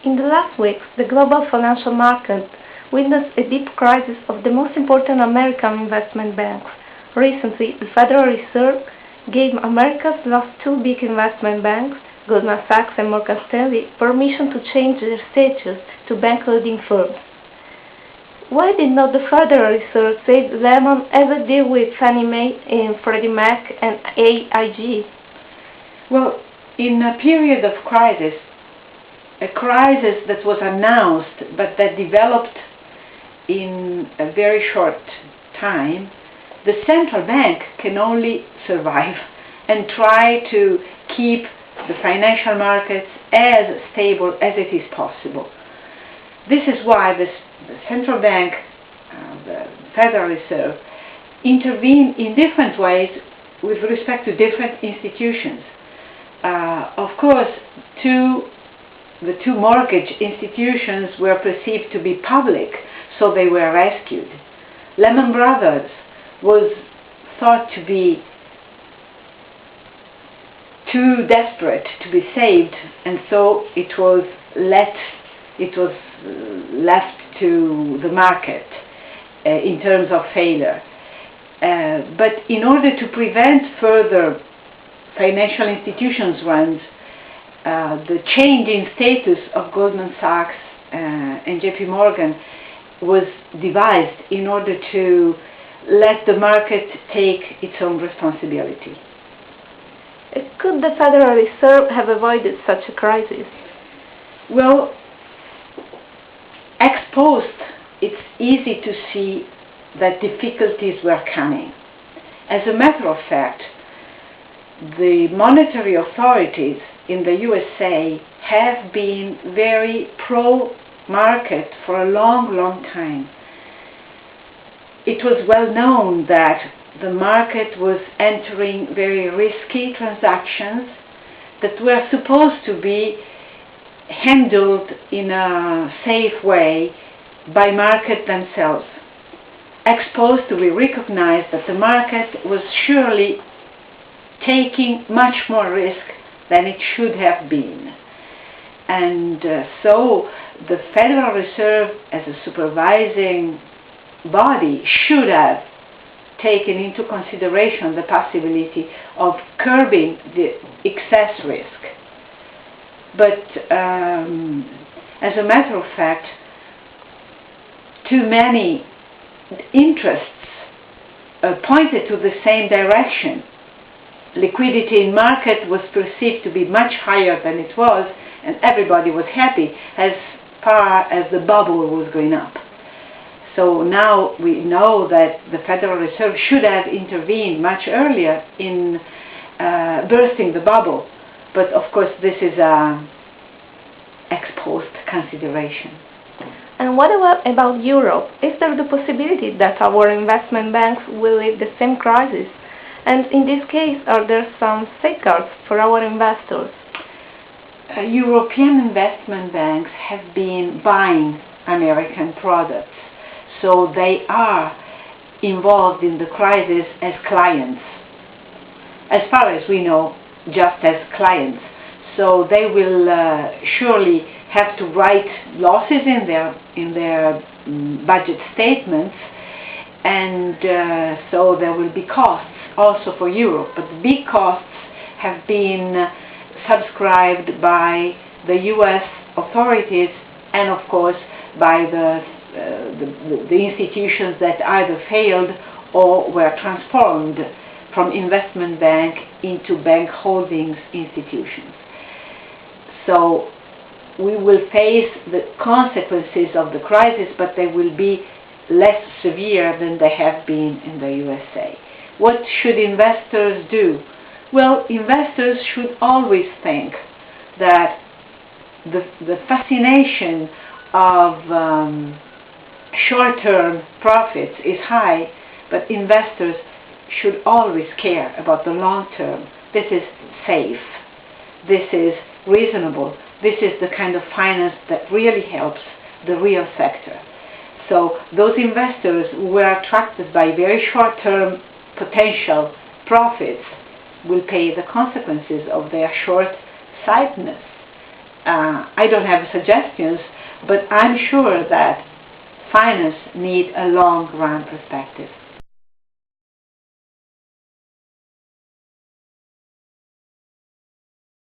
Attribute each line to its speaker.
Speaker 1: In the last weeks, the global financial market witnessed a deep crisis of the most important American investment banks. Recently, the Federal Reserve gave America's last two big investment banks, Goldman Sachs and Morgan Stanley, permission to change their status to bank lending firms. Why did not the Federal Reserve save Lehman as it did with Fannie Mae and Freddie Mac and AIG?
Speaker 2: Well, in a period of crisis, a crisis that was announced but that developed in a very short time, the central bank can only survive and try to keep the financial markets as stable as it is possible. This is why the central bank, the Federal Reserve, intervened in different ways with respect to different institutions. Of course, the two mortgage institutions were perceived to be public, so they were rescued. Lehman Brothers was thought to be too desperate to be saved, and so it was left to the market in terms of failure. But in order to prevent further financial institutions runs, the change in status of Goldman Sachs and JP Morgan was devised in order to let the market take its own responsibility.
Speaker 1: Could the Federal Reserve have avoided such a crisis?
Speaker 2: Well, ex post, it's easy to see that difficulties were coming. As a matter of fact, the monetary authorities in the USA have been very pro-market for a long time. It was well known that the market was entering very risky transactions that were supposed to be handled in a safe way by market themselves. Ex post, we recognized that the market was surely taking much more risk than it should have been. And so the Federal Reserve, as a supervising body, should have taken into consideration the possibility of curbing the excess risk. But as a matter of fact, too many interests pointed to the same direction. Liquidity in market was perceived to be much higher than it was, and everybody was happy as far as the bubble was going up. So now we know that the Federal Reserve should have intervened much earlier in bursting the bubble, but of course this is an ex post consideration.
Speaker 1: And what about Europe? Is there the possibility that our investment banks will leave the same crisis? And in this case, are there some safeguards for our investors?
Speaker 2: European investment banks have been buying American products, so they are involved in the crisis as clients, as far as we know, just as clients. So they will surely have to write losses in their budget statements, and so there will be costs also for Europe. But the big costs have been subscribed by the U.S. authorities and, of course, by the institutions that either failed or were transformed from investment bank into bank holdings institutions. So we will face the consequences of the crisis, but they will be less severe than they have been in the USA. What should investors do? Well, investors should always think that the fascination of short-term profits is high, but investors should always care about the long term. This is safe. This is reasonable. This is the kind of finance that really helps the real sector. So those investors who were attracted by very short-term potential profits will pay the consequences of their short-sightedness. I don't have suggestions, but I'm sure that finance need a long-run perspective.